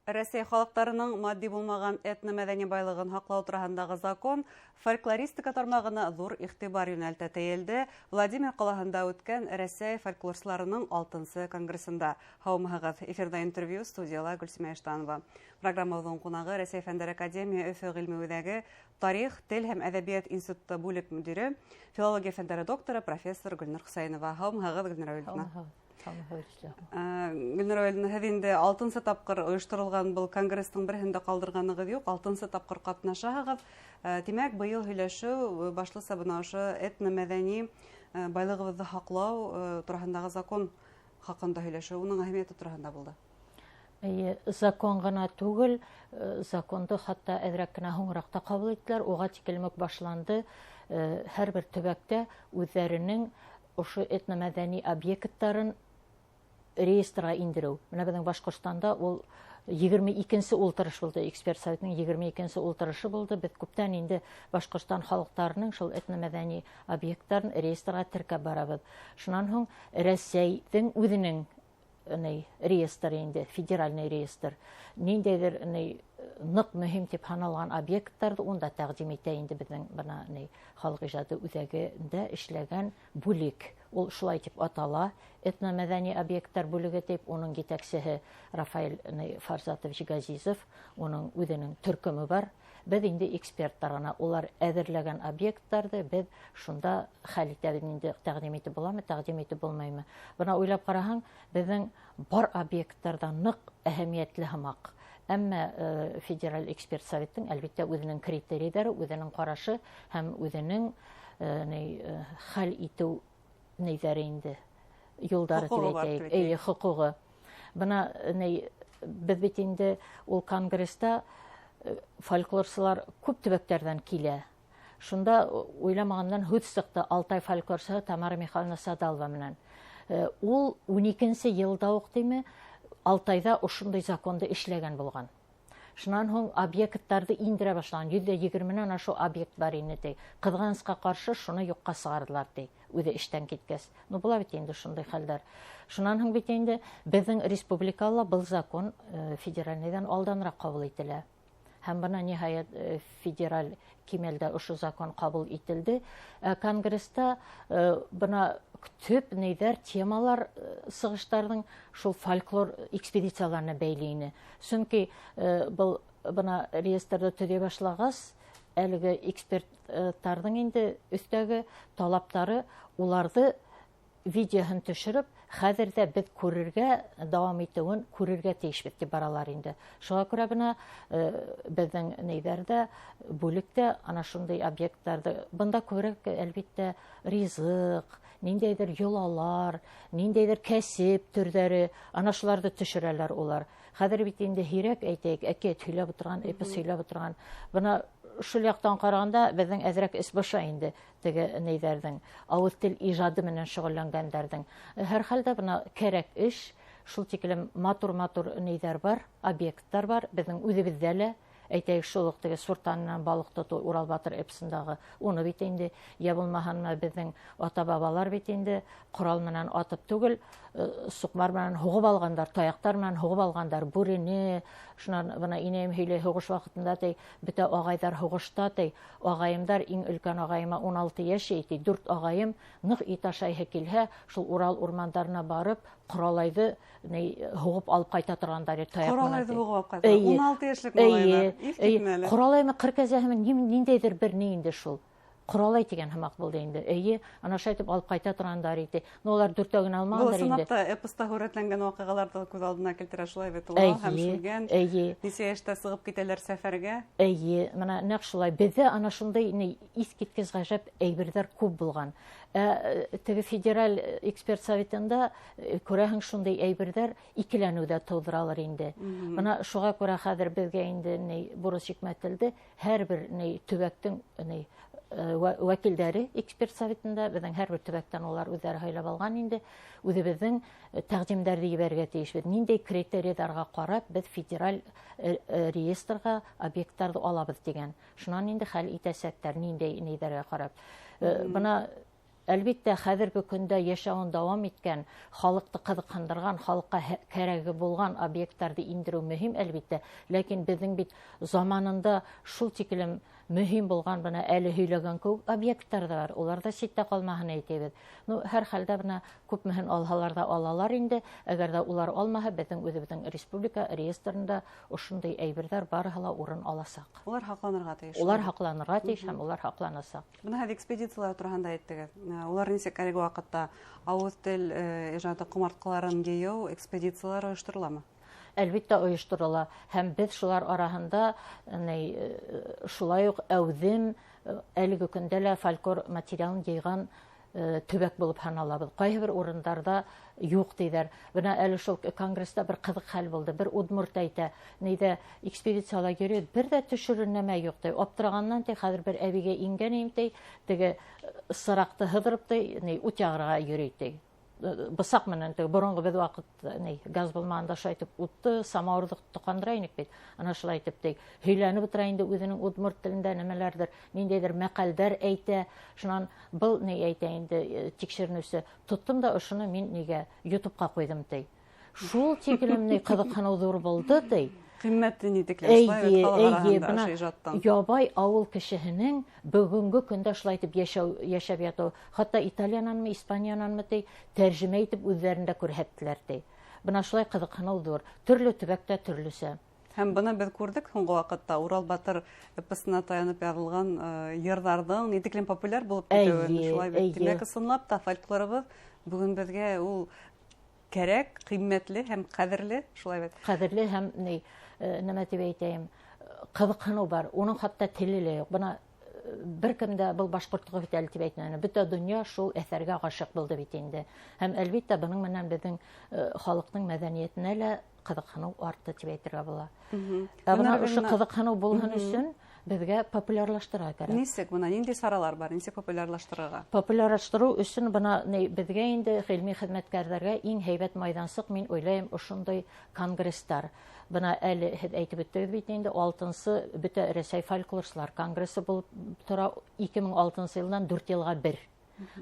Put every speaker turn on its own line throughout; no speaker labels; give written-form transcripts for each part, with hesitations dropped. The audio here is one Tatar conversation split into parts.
Рәсәй халыктарының матди булмаган этно-мәдәни байлыгын һаклау турында закон фольклористика тармагына зур игътибар юнәлтә тәелде. Владимир калаһында үткән Рәсәй фольклорчыларының 6-нчы конгрессында. Һаумыгыз, эфирда интервью, студияла Гөлсемә Эштанова. Программабызның кунагы Рәсәй Фәннәр академия Өфө гыйльме тарих, тел һәм әдәбият институты бүлек мөдире, филология фәннәре докторы профессор Гөлнур Хусаинова. Һаумыгыз, Гөлнур Ильина. Гөлнур Ильина, һез инде 6-нчы тапкыр оештырылган был конгресстың берһендә калдырганыгыз юк, 6-нчы тапкыр катнашагыз. Димәк, быел һөйләшү башлыса бына ошо этно-мәдәни байлыгыбызны һаклау турындагы закон хакында һөйләшү, уның әһәмияте турында булды.
Закон гына түгел, законды хатта әҙерәк кенә һуңракта кабул иттеләр, уга тиклем үк башланды. Һәрбер төбәктә үзләренең ошо этно-мәдәни объекттарын реестрга индерү. Менә безнең Башкортстанда ул 22-нче ултырыш булды, эксперт советының 22-нче ултырышы булды. Без күптән инде Башкортстан халыктарының шул этно-мәдәни объекттарын реестрга теркәп барабыз. Шуннан һуң Рәсәйнең үзенең реестр инде, федеральный реестр. Ниндәйдер нык мөһим дип һаналган объекттарды унда тәкъдим итә инде безнең бына халык иҗаты үзәгендә эшләгән бүлек. Ул шулай дип атала, этно-мәдәни объекттар бүлеге дип, уның җитәкчесе Рафаэль Фарзатович Газизов, уның үзенең төркеме бар. Без инде экспертларына улар әзерләгән объекттарды без шунда хәл итәбез, инде тәкъдим итеп буламы, тәкъдим итеп булмаймы. Бuna уйлап караһаң, безнең бар объекттарда нык әһәмиятле һымак. Әмма федераль эксперт советтың әлбәттә үзенең критерийлары, үзенең карашы һәм үзенең хәл итү нәйзәре инде юлдары дип әйтәйек, хукугы. Бuna без бит инде ул конгресста фольклорчылар күп төбәктәрдән килә. Шунда уйламаганнан һүз сыкты Алтай фольклорчысы Тамара Михайловна Садалова менән. Ул 12-нче елда ук диме Алтайда ошондай законды эшләгән булган. Шуннан һуң объекттарды индерә башлаган. 120-нән ашу объект бар инде. Кызганычка каршы шуны юкка сыгардылар ди. Үзе эштән киткәс. Була бит инде шундай хәлләр. Шуннан һуң бит инде безнең республикала был закон федеральныйдан алданрак кабул ителә. Һәм бына ниһаять федераль кимәлдә ошо закон кабул ителде. Конгресста бына төп темалар сыгыштарның шул фольклор экспедицияларына бәйле. Чөнки был бына реестрда төзә башлагас, әлеге экспертларның инде өстәге талаптары уларды видеоһын төшереп, хәзердә без күрергә, дәвам итүен күрергә тиешбез дип баралар инде. Шуңа күрә бына безнең нәйдәрдә бүлектә ана шундый объектларды, бында күрәк әлбәттә ризык, ниндәйдер йолалар, ниндәйдер кәсеп төрләре, ана шуларны төшерәләр улар. Хәзер бит инде һирәк әйтәйек, әкият һөйләп утырган, эпос һөйләп утырган. Бына шул яктан караганда безнең әзрәк эш баша инде теге нәйдәрдән, авыз тел иҗады менән шөгыльләнгәннәрдән. Һәр хәлдә бына кәрәк эш, шул тиклем матур нәйдәр бар, объекттар бар, безнең үзебездә лә. Әйтәйек, шул ук теге Суртаннан балык тоту Урал Батыр эпосындагы, уны бит инде я булмаһанмы безнең ата-бабалар бит инде корал менән атып түгел, сукмар менән һугып алгандар, таяктар менән һугып алгандар бүрене. Шуннан бына инәем һөйләй, һугыш вакытында ди, бөтә агайдар һугышта ди, агайымдар, иң өлкән агайыма 16 яшь ди, 4 агайым нык ит ашайһы килһә, шул Урал урмандарына барып, коралайды һугып алып кайта торгандар, таяк менән.
Коралайды һугып кайта. 16 яшьлек малайлар.
Коралайны 40 әзәһемен ниндәйдер бер инде шул. Коралай дигән һымак булды инде. Ана шайтып алып кайта торгандар иде. Олар дүртәген алмагандар инде.
Бу сынапта эпоста хүрәтләнгән вакыйгаларда күз алдына килтерә шулай бит ул һәм шулган. Ничә яшьтә сыгып китәләр сәфәргә?
Менә нәкъ шулай. Бездә ана шундай искиткес гаҗәп әйберләр күп булган. Теге федераль эксперт советында күрәһең шундай әйберләр икеләнүдә тудыралар инде. Менә шуга күрә хәзер безгә инде бурыч җитмәтелде. Һәрбер төбәктең вәкилләре эксперт советында, безнең һәрбер төбәктән улар үзләре һайлап алган инде. Үзебезнең тәкъдимнәрне ебәргә тиешбез. Ниндәй критерийларга карап без федераль реестрга объектларны алабыз дигән. Шуннан инде хәл итәсәктәр, ниндәй нидәргә карап. Бына Әлбиттә, хәзерге көндә яшәвен дәвам иткән, халыкты кызыксындырган, халыкка кәрәге булган объектларны индерү мөһим, әлбиттә. Ләкин безнең бит заманында шул тиклем мөһим булган бына әле һөйләгән күп объектлар да бар. Улар да ситтә калмаһын әйтәбез. Һәр хәлдә бына күпмеһен алһалар да алалар инде. Әгәр дә улар алмаһа, безнең үзебезнең республика реестрында ошондай әйберләр барыһы ла урын аласак.
Улар хакланырга тиеш.
Улар хакланырга тиеш һәм улар хакланасак.
Бына һәр экспедициялар турында әйттегез. Улар нисек әлеге вакытта авыз тел иҗаты кумарткаларын гею экспедициялар оештырыламы?
Әлбиттә оештырыла. Һәм без шулар араһында шулай ук әүҙем әлеге көндә лә фольклор материалын йыйган төбәк булып һаналабыз. Кайһы бер урындарда юк диләр. Бына әле шул конгресста бер кызык хәл булды. Бер удмурт әйтә, нидә экспедициялар йөрөй, бер дә төшерер нәмә юк ди. Аптыраганнан хәзер бер әбигә ингән инде, теге сыракты һыдырып ди, ут ягырга йөрөй ди. Бысак менән борынгы бер вакыт газ булмаганда шайтып утты, самаурды токандыра инек бит. Ана шулай әйтеп ди. Һөйләнеп утыра инде үзенең удмурт телендә нәмәләрдер, ниндәйдер мәкалдәр әйтә. Шуннан был ни әйтә инде тикшеренүсе. Тоттым да ошоны мин нигә YouTube'ка куйдым ди. Шул тиклем ни кызыксыну зур булды ди.
Кыйммәтле нитекләр шулай
ябай авыл кешеһенең бүгенге көндә шулай итеп яшәп яту. Хатта итальяннанмы, испанияннанмы тәрҗемә итеп үзләрендә күрһәттеләр ди. Бына шулай кызыксыну зур. Төрле төбәктә төрлесе.
Һәм быны без күрдек соңгы вакытта Урал Батыр эпосына таянып язылган йырҙарҙың нитеклем популяр булып китүен. Шулай бит. Димәк, ысынлап та фольклорыбыз бүген безгә ул кәрәк, кыйммәтле һәм кадерле, шулай бит.
Кадерле һәм нәмә дип әйтәм, кызыксыну бар. Уның хатта теле лә юк. Бына беркемдә был башкортлыгы бит әле дип әйтмәне. Бөтә дөнья шул әҫәргә гашык булды бит инде. Һәм әлбиттә буның менән безнең халыкның мәдәниәтенә лә кызыксыну артты дип әйтергә була. Бына ошо кызыксыну булган өчен безгә популярлаштырырга кирәк.
Нисек бына нинди саралар бар? Нисек популярлаштырырга?
Популярлаштыру өчен бына безгә инде гыйльми хезмәткәрләргә иң һәйбәт майдансык, мин уйлыйм, ошондай конгресстар. Бына әле әйтеп үттегез бит инде 6-нчы бөтә Рәсәй фольклорчылар конгрессы булып тора 2006 елдан 4 елга бер.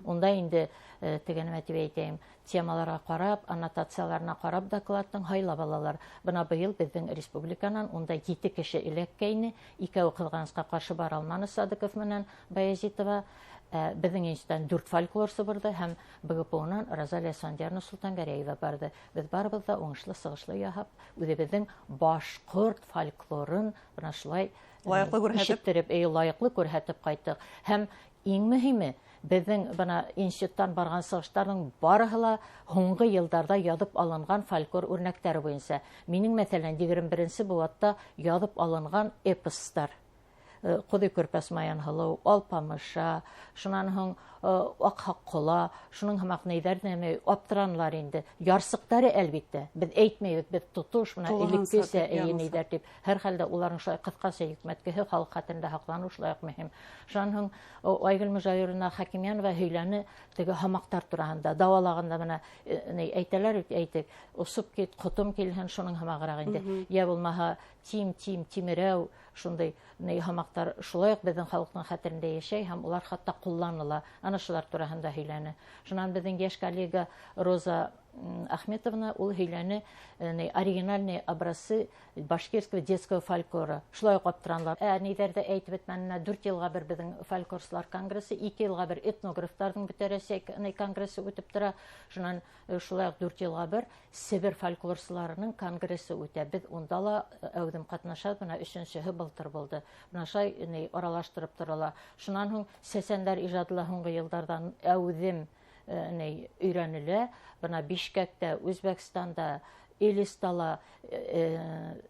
Унда инде тегенемә дип әйтәм, темаларга карап, аннотацияларына карап докладтың һайлап алалар. Бына быел безнең республиканан унда 7 кеше элеккәйне, 2 кызганычка каршы бара алманы Садыков менән Баязитова. Безнең институттан 4 фольклорсы барды һәм БГПУнан Розалия Сандерна Султангәрәева барды. Без барыбыз да уңышлы сыгышлы яһап, үзебезнең башкорт фольклорын бына шулай
лайыклы
күрһәтеп кайттык. Һәм иң мөһиме, безнең бына институттан барган сыгыштарның барыһы ла һуңгы елдарда язып алынган фольклор үрнәктәре буенча. Минең мәсәлән 21-нче быуатта язып алынган эпостар. Куды көрпәс Маян Һылыу, Алпамыша, шунан һуң Акхак Кола, шуның һымак нәйҙәрне аптыранлар инде. Ярсыҡтары әлбиттә. Без әйтмәйбеҙ, без тотош менә элеккесә нәйҙәр дип. Һәр хәлдә уларның шулай ҡыҫҡаса йөкмәткеһе халыҡ хәтерендә һаҡланыу шулай уҡ мөһим. Шунан һуң Айгөл Мөжәүирова Хәкимйәнова һөйләне теге һамаҡтар тураһында, дауалаганда менә әйтәләр, әйтек, осоп кит, ҡотом килһен, шуның һымағыраҡ инде. Йә булмаһа тимерәү, шундай һамаҡтар шулай уҡ беҙҙең халыҡтың хәтерендә йәшәй һәм улар хатта ҡулланыла. Ана шулар тураһында һөйләне. Шунан беҙҙең йәш коллега Роза Ахметовна ул һөйләне оригинальные образцы башкирского детского фольклора. Шулай уҡ аптыранлар. Нейҙәрҙе әйтеп бөтмәненә 4 йылға бер беҙҙең фольклорсылар конгрессы, 2 йылға бер этнографтарҙың бөтә Рәсәй конгрессы үтеп тора. Шунан шулай уҡ 4 йылға бер Себер фольклорсыларының конгрессы үтә. Беҙ унда ла әүҙем ҡатнашабыҙ. Бына 3-нчеһе былтыр булды. Бына шулай аралаштырып торала. Шунан һуң сәсәндәр ижадылы һуңғы йылдарҙан әүҙем өйрәнелә. Бына Бишкәктә, Үзбәкстанда, Элистала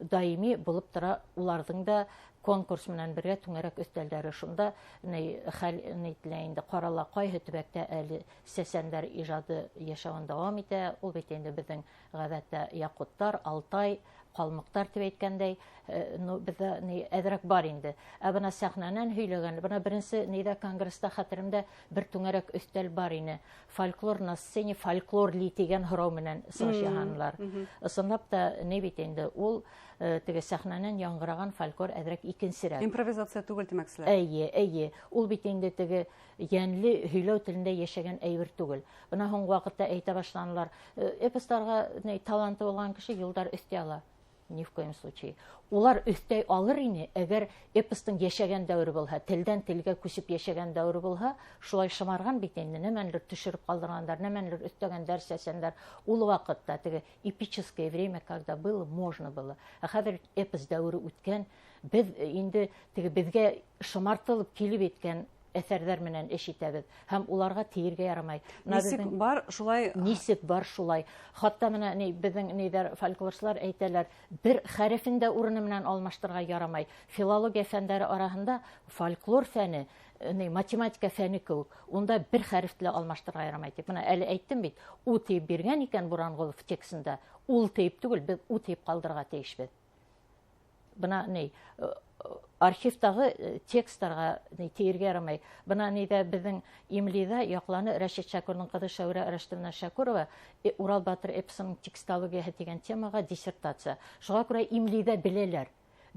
даими булып тора. Уларҙың да конкурс менән бергә түңәрәк өҫтәлдәре шунда инде ҡарала ҡайһы төбәктә әле сәсәндәр ижады йәшәүен дауам итә. Ул бит инде беҙҙең ғәҙәттә Яҡуттар, Алтай, Ҡалмыҡтар тип әйткәндәй, беҙҙә әҙерәк бар инде. Бына сәхнәнән һөйләгән, бына беренсе конгресста хәтеремдә бер түңәрәк өҫтәл бар ине. Фольклор на сцене, фольклорли тигән һорау менән сығыш яһанылар. Ысынлап та бит инде ул теге сәхнәнән яңғыраған фольклор әҙерәк икенсерәк.
Импровизация түгел демәкселәр.
Әйе. Ул бит инде теге йәнле һөйләү телендә яшәгән әйбер түгел. Бына һуңгы вакытта әйтә башланалар. Эпостарга таланты булган кеше юлдар өстә ала. Ни в коем случае. Улар өстәй алыр ине, әгәр эпостың яшәгән дәвре булһа, телдән телгә күсеп яшәгән дәвре булһа, шулай шымарган бит инде, нәмәнлер төшереп калдыргандар, нәмәнлер өстәгән дәрс әсәннәр. Ул вакытта теге эпическое время, когда было, можно было. Ә хәзер эпос дәвре үткән, без инде теге безгә шымартылып килеп иткән әсәрҙәр менән эш итәбез. Һәм уларга тиергә ярамай.
Нисек бар шулай?
Нисек бар шулай. Хатта менә безнең фольклорчылар әйтәләр, бер хәрефен дә урыны менән алмаштырырга ярамай. Филология фәннәре араһында фольклор фәне, математика фәне кеүек, унда бер хәрефле алмаштырырга ярамай дип. Менә әле әйттем бит, у тип биргән икән Буранғолов текстында, ул тип түгел, без у тип калдырырга тиешбез. Бына архивтагы текстларга тиергә ярамай. Бына безнең Имлида якланы Рәшит Шәкүрнең кызы Шәүрә Рәштәмнә Шәкүрова Урал батыр эпосының текстологияһы дигән темага диссертация. Шуңа күрә Имлида беләләр.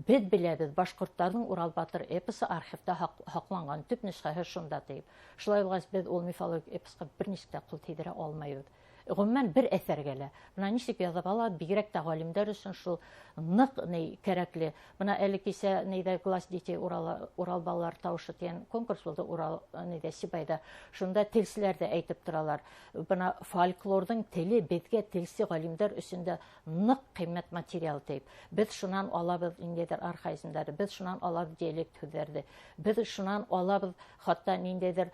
Без беләбез, башкортларның Урал батыр эпосы архивта хакланган, төп нөсхәһе шунда тип. Шулай булгач, без ул мифологик эпоска берничә дә кул тидерә алмыйбыз. Гомумән бер әсәргә лә. Бына ничек язып ала, бигрәк тә галимнәр өчен шул нык кирәкле. Бына әле кисә класс детей Урал балалар тавышы дигән конкурс булды Урал Сибайда. Шунда телчеләр дә әйтеп торалар. Бына фольклорның теле безгә телсе галимнәр өчен дә нык кыйммәт материал дип. Без шуннан алабыз ниндидер архаизмнары, без шуннан алабыз диалект сүзләрне. Без шуннан алабыз хатта ниндидер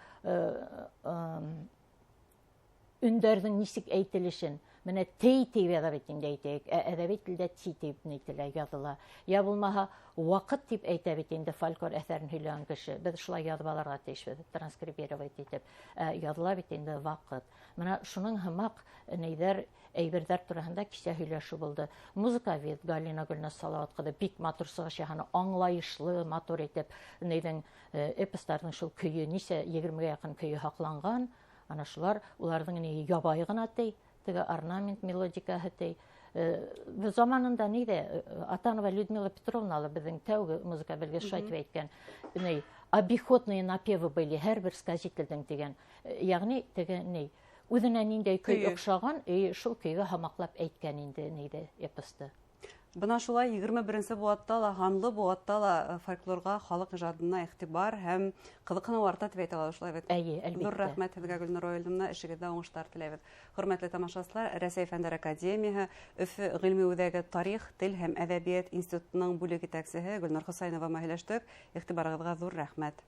үндәрнең нисек әйтелешен. Менә тей яза бит инде әйтәйек. Әдәби телдә ти дип әйтелә, языла. Я булмаһа вакыт дип әйтә бит инде фольклор әсәрен һөйләгән кеше. Без шулай язып алырга тиешбез, транскрибировать итеп. Языла бит инде вакыт. Менә шуның һымак әйберҙәр тураһында кисә һөйләшү булды. Музыкавед Галина Гөлназ Салават кызы бик матур сыгышаны аңлайышлы, матур итеп эпостарның шул көйө нисә 20-гә якын көйө хакланган. Ана шулар, уларның ябай гына теге орнамент, мелодикаһы заманында Атанова Людмила Петровна безнең тәүге музыка белгеч шайтып әйткән, обиходные напевы были, һәрбер сказительдән дигән. Ягъни теге үзенә ниндәй көй охшаган, шул көйгә һамаклап әйткән инде эпосты.
Бына шулай 21-нче буатта ла, ханлы буатта ла фольклорга, халык ижадына игътибар һәм кызыксыну арта дип әйтә алабыз, шулай бит.
Әйе, әлбәттә.
Зур рәхмәт сезгә, Гөлнур Ойлымна, эшегездә уңышлар теләбез. Хөрмәтле тамашачылар, Рәсәй фәннәр академияһы, Өфе гыйльми үзәге Тарих, тел һәм әдәбият институтының бүлек итәкчесе Гөлнур Хосайнова мәһәлләштек. Игътибарыгызга зур рәхмәт.